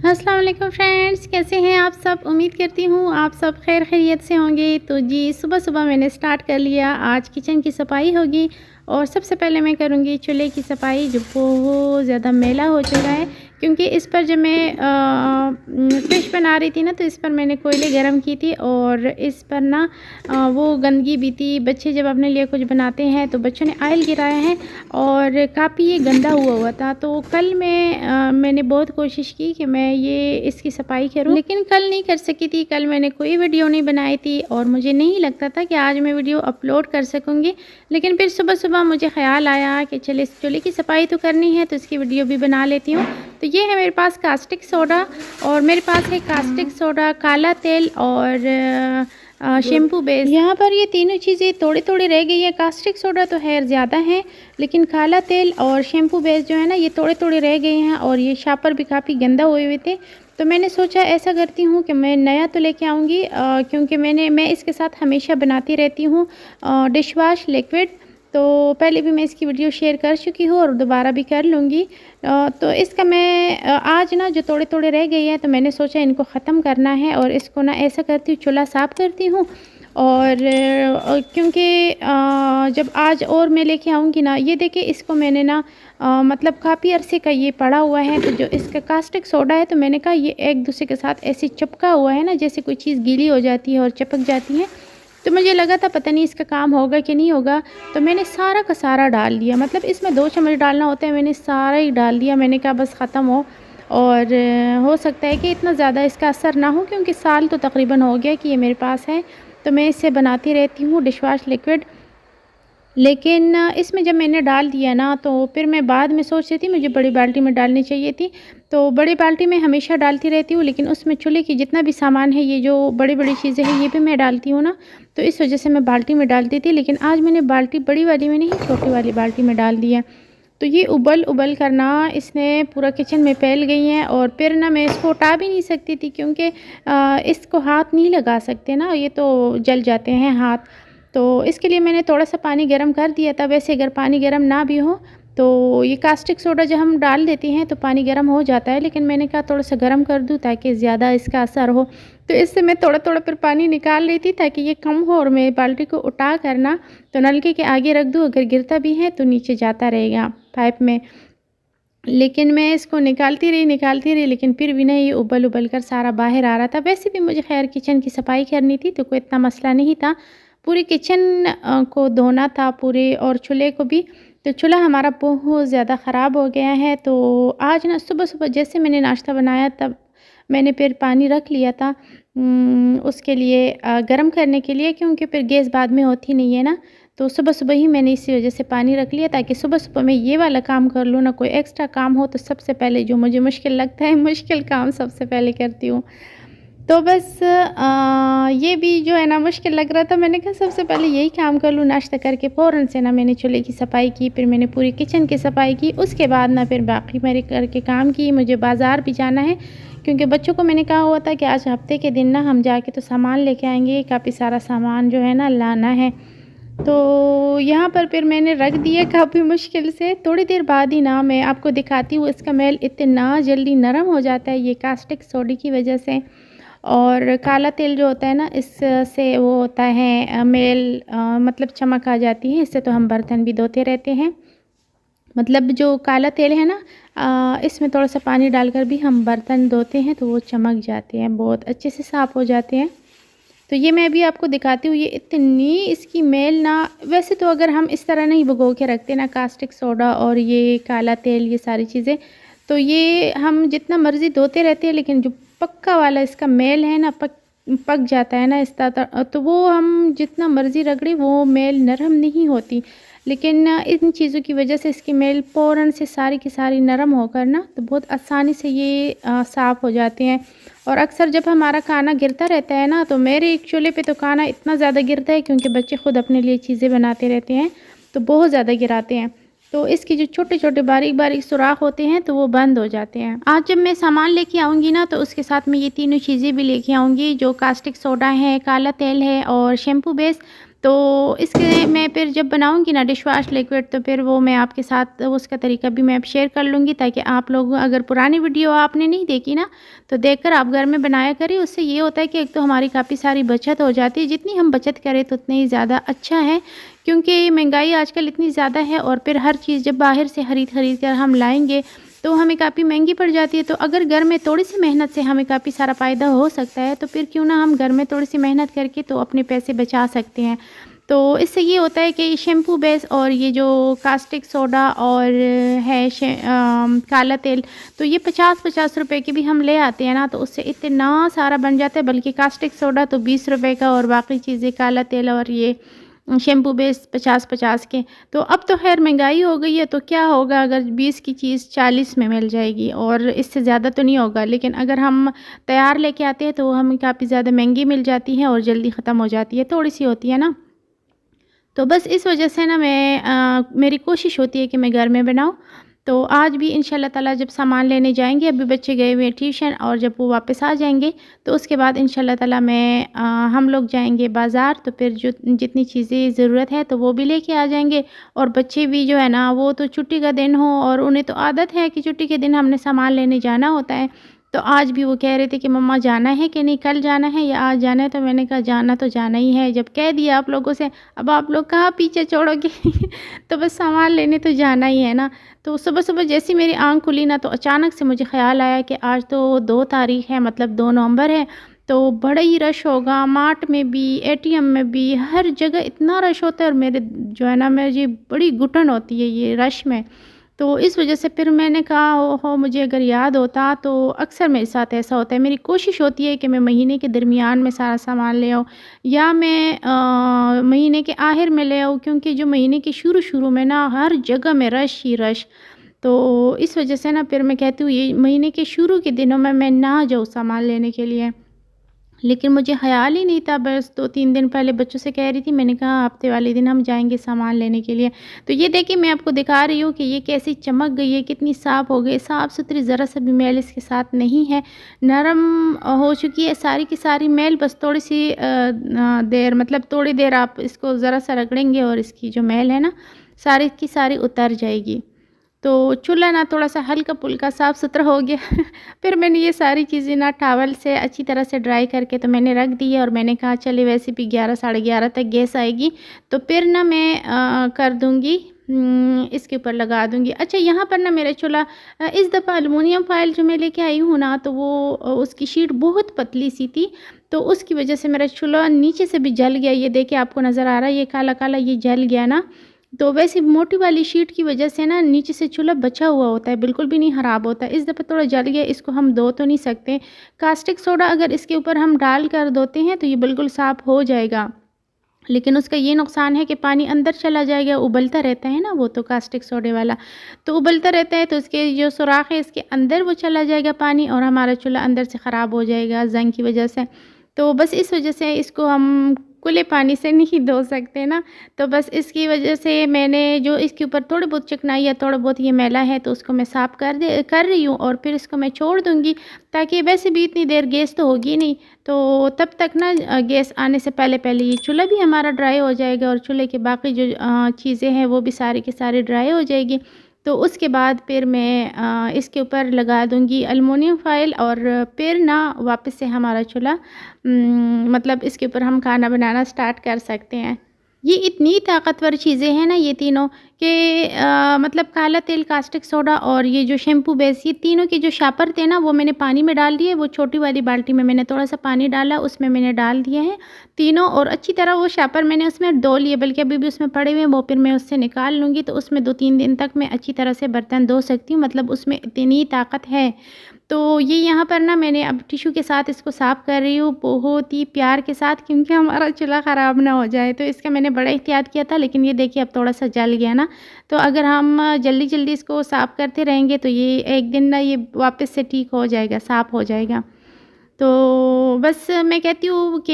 अस्सलाम वालेकुम फ्रेंड्स, कैसे हैं आप सब। उम्मीद करती हूँ आप सब खैर खैरियत से होंगे। तो जी सुबह सुबह मैंने स्टार्ट कर लिया। आज किचन की सफाई होगी और सबसे पहले मैं करूँगी चूल्हे की सफाई, जो बहुत ज़्यादा मैला हो चुका है। क्योंकि इस पर जब मैं फ़िश बना रही थी ना, तो इस पर मैंने कोयले गरम की थी और इस पर ना वो गंदगी भी थी। बच्चे जब अपने लिए कुछ बनाते हैं तो बच्चों ने ऑयल गिराया है और काफ़ी ये गंदा हुआ था। तो कल मैंने बहुत कोशिश की कि मैं ये इसकी सफाई करूं, लेकिन कल नहीं कर सकी थी। कल मैंने कोई वीडियो नहीं बनाई थी और मुझे नहीं लगता था कि आज मैं वीडियो अपलोड कर सकूंगी। लेकिन फिर सुबह सुबह मुझे ख़्याल आया कि चले इस चूल्हे की सफाई तो करनी है, तो इसकी वीडियो भी बना लेती हूँ। तो ये है मेरे पास कास्टिक सोडा और मेरे पास है कास्टिक सोडा, काला तेल और शैम्पू बेस। यहाँ पर ये तीनों चीज़ें थोड़ी थोड़ी रह गई है। कास्टिक सोडा तो खैर ज़्यादा है, लेकिन काला तेल और शैम्पू बेस जो है ना, ये थोड़े थोड़े रह गए हैं और ये शापर भी काफ़ी गंदा हुए हुए थे। तो मैंने सोचा ऐसा करती हूँ कि मैं नया तो लेके आऊँगी, क्योंकि मैं इसके साथ हमेशा बनाती रहती हूँ डिश वाश लिक्विड। तो पहले भी मैं इसकी वीडियो शेयर कर चुकी हूँ और दोबारा भी कर लूँगी। तो इसका मैं आज ना जो थोड़े थोड़े रह गए हैं, तो मैंने सोचा इनको ख़त्म करना है और इसको ना ऐसा करती हूँ, चूल्हा साफ़ करती हूँ। और क्योंकि जब आज और मैं लेके आऊँगी ना, ये देखिए इसको मैंने ना मतलब काफ़ी अरसे का ये पड़ा हुआ है। तो जो इसका कास्टिक सोडा है, तो मैंने कहा ये एक दूसरे के साथ ऐसे चिपका हुआ है ना, जैसे कोई चीज़ गीली हो जाती है और चिपक जाती है। तो मुझे लगा था पता नहीं इसका काम होगा कि नहीं होगा। तो मैंने सारा का सारा डाल दिया, मतलब इसमें 2 चम्मच डालना होता है, मैंने सारा ही डाल दिया। मैंने कहा बस ख़त्म हो। और हो सकता है कि इतना ज़्यादा इसका असर ना हो, क्योंकि साल तो तकरीबन हो गया कि ये मेरे पास है। तो मैं इससे बनाती रहती हूँ डिश वाश लिक्विड। लेकिन इसमें जब मैंने डाल दिया ना, तो फिर मैं बाद में सोच रही थी मुझे बड़ी बाल्टी में डालनी चाहिए थी। तो बड़ी बाल्टी में हमेशा डालती रहती हूँ, लेकिन उसमें चूल्हे की जितना भी सामान है, ये जो बड़ी-बड़ी चीज़ें हैं, ये भी मैं डालती हूँ ना, तो इस वजह से मैं बाल्टी में डालती थी। लेकिन आज मैंने बाल्टी बड़ी वाली में नहीं, छोटी वाली बाल्टी में डाल दिया। तो ये उबल कर ना इसने पूरा किचन में फैल गई हैं और फिर ना मैं इसको उठा भी नहीं सकती थी, क्योंकि इसको हाथ नहीं लगा सकते ना, ये तो जल जाते हैं हाथ। तो इसके लिए मैंने थोड़ा सा पानी गर्म कर दिया था। वैसे अगर पानी गर्म ना भी हो, तो ये कास्टिक सोडा जब हम डाल देते हैं तो पानी गर्म हो जाता है, लेकिन मैंने कहा थोड़ा सा गर्म कर दूं ताकि ज़्यादा इसका असर हो। तो इससे मैं थोड़ा थोड़ा फिर पानी निकाल रही थी ताकि ये कम हो और मैं बाल्टी को उठा करना तो नलके के आगे रख दूँ। अगर गिरता भी है तो नीचे जाता रहेगा पाइप में। लेकिन मैं इसको निकालती रही, लेकिन फिर भी ना ये उबल कर सारा बाहर आ रहा था। वैसे भी मुझे खैर किचन की सफाई करनी थी, तो कोई इतना मसला नहीं था। पूरी किचन को धोना था पूरे, और चूल्हे को भी। तो चूल्हा हमारा बहुत ज़्यादा ख़राब हो गया है। तो आज ना सुबह-सुबह जैसे मैंने नाश्ता बनाया, तब मैंने फिर पानी रख लिया था उसके लिए गरम करने के लिए, क्योंकि फिर गैस बाद में होती नहीं है ना। तो सुबह-सुबह ही मैंने इसी वजह से पानी रख लिया, ताकि सुबह-सुबह मैं ये वाला काम कर लूँ ना। कोई एक्स्ट्रा काम हो तो सबसे पहले जो मुझे मुश्किल लगता है, मुश्किल काम सबसे पहले करती हूँ। तो बस ये भी जो है ना मुश्किल लग रहा था। मैंने कहा सबसे पहले यही काम कर लूँ। नाश्ता करके फ़ौरन से ना मैंने चूल्हे की सफाई की, फिर मैंने पूरी किचन की सफाई की। उसके बाद ना फिर बाकी मेरे घर के काम की। मुझे बाज़ार भी जाना है, क्योंकि बच्चों को मैंने कहा हुआ था कि आज हफ्ते के दिन ना हम जाके तो सामान लेके आएँगे। काफ़ी सारा सामान जो है ना लाना है। तो यहाँ पर फिर मैंने रख दिया काफ़ी मुश्किल से। थोड़ी देर बाद ही ना मैं आपको दिखाती हूँ, इसका मैल इतना जल्दी नरम हो जाता है, ये कास्टिक सोडे की वजह से। और काला तेल जो होता है ना, इससे वो होता है मेल, मतलब चमक आ जाती है। इससे तो हम बर्तन भी धोते रहते हैं। मतलब जो काला तेल है ना, इसमें थोड़ा सा पानी डालकर भी हम बर्तन धोते हैं तो वो चमक जाते हैं, बहुत अच्छे से साफ़ हो जाते हैं। तो ये मैं अभी आपको दिखाती हूँ। ये इतनी इसकी मेल ना, वैसे तो अगर हम इस तरह नहीं भिगो के रखते ना कास्टिक सोडा और ये काला तेल, ये सारी चीज़ें, तो ये हम जितना मर्ज़ी धोते रहते हैं, लेकिन जो पक्का वाला इसका मेल है ना, पक जाता है ना इस तरह, तो वो हम जितना मर्ज़ी रगड़े वो मेल नरम नहीं होती। लेकिन इन चीज़ों की वजह से इसकी मेल फ़ौरन से सारी की सारी नरम होकर ना, तो बहुत आसानी से ये साफ़ हो जाते हैं। और अक्सर जब हमारा खाना गिरता रहता है ना, तो मेरे एक चूल्हे पे तो खाना इतना ज़्यादा गिरता है, क्योंकि बच्चे खुद अपने लिए चीज़ें बनाते रहते हैं, तो बहुत ज़्यादा गिराते हैं। तो इसके जो छोटे-छोटे बारीक-बारीक सुराख होते हैं, तो वो बंद हो जाते हैं। आज जब मैं सामान लेके आऊँगी ना, तो उसके साथ में ये तीनों चीज़ें भी लेके आऊँगी, जो कास्टिक सोडा है, काला तेल है और शैम्पू बेस। तो इसके मैं फिर जब बनाऊँगी ना डिश वाश लिक्विड, तो फिर वो मैं आपके साथ उसका तरीका भी मैं शेयर कर लूँगी, ताकि आप लोग अगर पुरानी वीडियो आपने नहीं देखी ना, तो देखकर आप घर में बनाया करें। उससे ये होता है कि एक तो हमारी काफ़ी सारी बचत हो जाती है, जितनी हम बचत करें तो उतनी ही ज़्यादा अच्छा है, क्योंकि महंगाई आजकल इतनी ज़्यादा है और फिर हर चीज़ जब बाहर से खरीद कर हम लाएँगे तो हमें काफ़ी महंगी पड़ जाती है। तो अगर घर में थोड़ी सी मेहनत से हमें काफ़ी सारा फ़ायदा हो सकता है, तो फिर क्यों ना हम घर में थोड़ी सी मेहनत करके तो अपने पैसे बचा सकते हैं। तो इससे ये होता है कि शैम्पू बेस और ये जो कास्टिक सोडा और है काला तेल, तो ये 50-50 रुपए के भी हम ले आते हैं ना, तो उससे इतना सारा बन जाता है। बल्कि कास्टिक सोडा तो 20 रुपए का और बाकी चीज़ें काला तेल और ये शैम्पू बेस 50-50 के। तो अब तो खैर महंगाई हो गई है, तो क्या होगा अगर 20 की चीज़ 40 में मिल जाएगी, और इससे ज़्यादा तो नहीं होगा। लेकिन अगर हम तैयार लेके आते हैं तो हमें काफ़ी ज़्यादा महंगी मिल जाती है और जल्दी ख़त्म हो जाती है, थोड़ी सी होती है ना। तो बस इस वजह से ना मेरी कोशिश होती है कि मैं घर में बनाऊँ। तो आज भी इंशाल्लाह ताला जब सामान लेने जाएंगे, अभी बच्चे गए हुए हैं ट्यूशन, और जब वो वापस आ जाएंगे तो उसके बाद इंशाल्लाह ताला हम लोग जाएंगे बाज़ार। तो फिर जो जितनी चीज़ें ज़रूरत है तो वो भी लेके आ जाएंगे। और बच्चे भी जो है ना, वो तो छुट्टी का दिन हो और उन्हें तो आदत है कि छुट्टी के दिन हमने सामान लेने जाना होता है। तो आज भी वो कह रहे थे कि मम्मा जाना है कि नहीं, कल जाना है या आज जाना है। तो मैंने कहा जाना तो जाना ही है, जब कह दिया आप लोगों से, अब आप लोग कहाँ पीछे छोड़ोगे। तो बस सामान लेने तो जाना ही है ना। तो सुबह-सुबह जैसी मेरी आँख खुली ना, तो अचानक से मुझे ख़्याल आया कि आज तो 2 तारीख़ है, मतलब 2 नवंबर है, तो बड़ा ही रश होगा मार्ट में भी, एटीएम में भी, हर जगह इतना रश होता है। और मेरे जो है ना, मुझे बड़ी घुटन होती है ये रश में। तो इस वजह से फिर मैंने कहा ओहो, मुझे अगर याद होता। तो अक्सर मेरे साथ ऐसा होता है, मेरी कोशिश होती है कि मैं महीने के दरमियान में सारा सामान ले आऊँ, या मैं महीने के आखिर में ले आऊँ, क्योंकि जो महीने के शुरू में ना हर जगह में रश ही रश। तो इस वजह से ना फिर मैं कहती हूँ ये महीने के शुरू के दिनों में मैं ना जाऊँ सामान लेने के लिए। लेकिन मुझे ख़्याल ही नहीं था, बस 2-3 दिन पहले बच्चों से कह रही थी, मैंने कहा हफ़्ते वाले दिन हम जाएँगे सामान लेने के लिए। तो ये देखिए मैं आपको दिखा रही हूँ कि ये कैसी चमक गई है, कितनी साफ़ हो गई, साफ़-सुथरी, ज़रा सा भी मैल इसके साथ नहीं है। नरम हो चुकी है सारी की सारी मैल, बस थोड़ी-सी देर, मतलब थोड़ी देर आप इसको ज़रा सा रगड़ेंगे और इसकी जो मैल है ना, सारी की सारी उतर जाएगी। तो चूल्हा ना थोड़ा-सा हल्का-फुल्का साफ़-सुथरा हो गया। फिर मैंने ये सारी चीज़ें ना टॉवल से अच्छी तरह से ड्राई करके तो मैंने रख दी है। और मैंने कहा चलिए वैसे भी 11 साढ़े 11 तक गैस आएगी, तो फिर ना मैं कर दूँगी, इसके ऊपर लगा दूँगी। अच्छा, यहाँ पर ना मेरा चूल्हा इस दफ़ा एलुमिनियम फ़ॉइल जो मैं लेके आई हूँ ना, तो वो उसकी शीट बहुत पतली-सी थी, तो उसकी वजह से मेरा चूल्हा नीचे से भी जल गया। ये देखिए आपको नज़र आ रहा है, ये काला-काला ये जल गया ना। तो वैसे मोटी वाली शीट की वजह से ना नीचे से चूल्हा बचा हुआ होता है, बिल्कुल भी नहीं ख़राब होता है। इस दफ़ा थोड़ा जल गया, इसको हम धो तो नहीं सकते। कास्टिक सोडा अगर इसके ऊपर हम डाल कर धोते हैं तो ये बिल्कुल साफ़ हो जाएगा। लेकिन उसका ये नुकसान है कि पानी अंदर चला जाएगा, उबलता रहता है ना वो तो कास्टिक सोडे वाला, तो उबलता रहता है, तो इसके जो सुराख है इसके अंदर वो चला जाएगा पानी, और हमारा चूल्हा अंदर से ख़राब हो जाएगा ज़ंग की वजह से। तो बस इस वजह से इसको हम खुले पानी से नहीं धो सकते ना। तो बस इसकी वजह से मैंने जो इसके ऊपर थोड़ी बहुत चिकनाई या थोड़ा बहुत ये मैला है, तो उसको मैं साफ़ कर रही हूँ, और फिर इसको मैं छोड़ दूँगी, ताकि वैसे भी इतनी देर गैस तो होगी नहीं, तो तब तक ना गैस आने से पहले ये चूल्हा भी हमारा ड्राई हो जाएगा, और चूल्हे की बाकी जो चीज़ें हैं वो भी सारी की सारी ड्राई हो जाएगी। तो उसके बाद फिर मैं इसके ऊपर लगा दूँगी एलुमिनियम फ़ॉइल, और फिर ना वापस से हमारा चूल्हा मतलब इसके ऊपर हम खाना बनाना स्टार्ट कर सकते हैं। ये इतनी ताकतवर चीज़ें हैं ना ये तीनों, कि मतलब काला तेल, कास्टिक सोडा और ये जो शैम्पू बेस, ये तीनों के जो शापर थे ना, वो मैंने पानी में डाल दिए। वो छोटी वाली बाल्टी में मैंने थोड़ा सा पानी डाला, उसमें मैंने डाल दिए हैं तीनों, और अच्छी तरह वो शापर मैंने उसमें धो लिए, बल्कि अभी भी उसमें पड़े हुए हैं, वो फिर मैं उससे निकाल लूँगी। तो उसमें 2-3 दिन तक मैं अच्छी तरह से बर्तन धो सकती हूँ, मतलब उसमें इतनी ताकत है। तो ये यहाँ पर ना मैंने अब टिश्यू के साथ इसको साफ़ कर रही हूँ, बहुत ही प्यार के साथ, क्योंकि हमारा चूल्हा ख़राब ना हो जाए। तो इसका मैंने बड़ा एहतियात किया था, लेकिन ये देखिए अब थोड़ा-सा जल गया ना। तो अगर हम जल्दी-जल्दी इसको साफ़ करते रहेंगे तो ये एक दिन ना ये वापस से ठीक हो जाएगा, साफ़ हो जाएगा। तो बस मैं कहती हूँ कि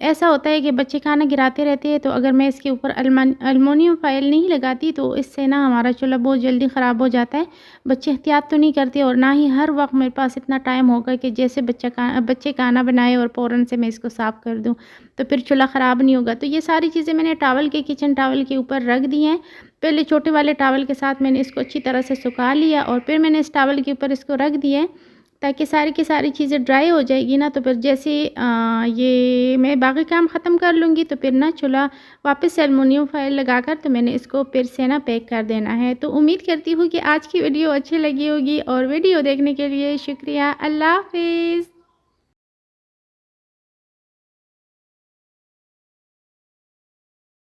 ऐसा होता है कि बच्चे खाना गिराते रहते हैं, तो अगर मैं इसके ऊपर एलुमिनियम फ़ॉइल नहीं लगाती तो इससे ना हमारा चूल्हा बहुत जल्दी ख़राब हो जाता है। बच्चे एहतियात तो नहीं करते और ना ही हर वक्त मेरे पास इतना टाइम होगा कि जैसे बच्चे खाना बनाए और फ़ौरन से मैं इसको साफ़ कर दूँ, तो फिर चूल्हा ख़राब नहीं होगा। तो ये सारी चीज़ें मैंने किचन टॉवल के ऊपर रख दी हैं। पहले छोटे वाले टॉवल के साथ मैंने इसको अच्छी तरह से सुखा लिया और फिर मैंने इस टॉवल के ऊपर इसको रख दिया है, ताकि सारी की सारी चीज़ें ड्राई हो जाएगी ना, तो फिर जैसे ये मैं बाकी काम ख़त्म कर लूँगी तो फिर ना चूल्हा वापस से एलुमिनियम फ़ॉइल लगाकर तो मैंने इसको फिर से ना पैक कर देना है। तो उम्मीद करती हूँ कि आज की वीडियो अच्छी लगी होगी और वीडियो देखने के लिए शुक्रिया। अल्लाह हाफ़िज़।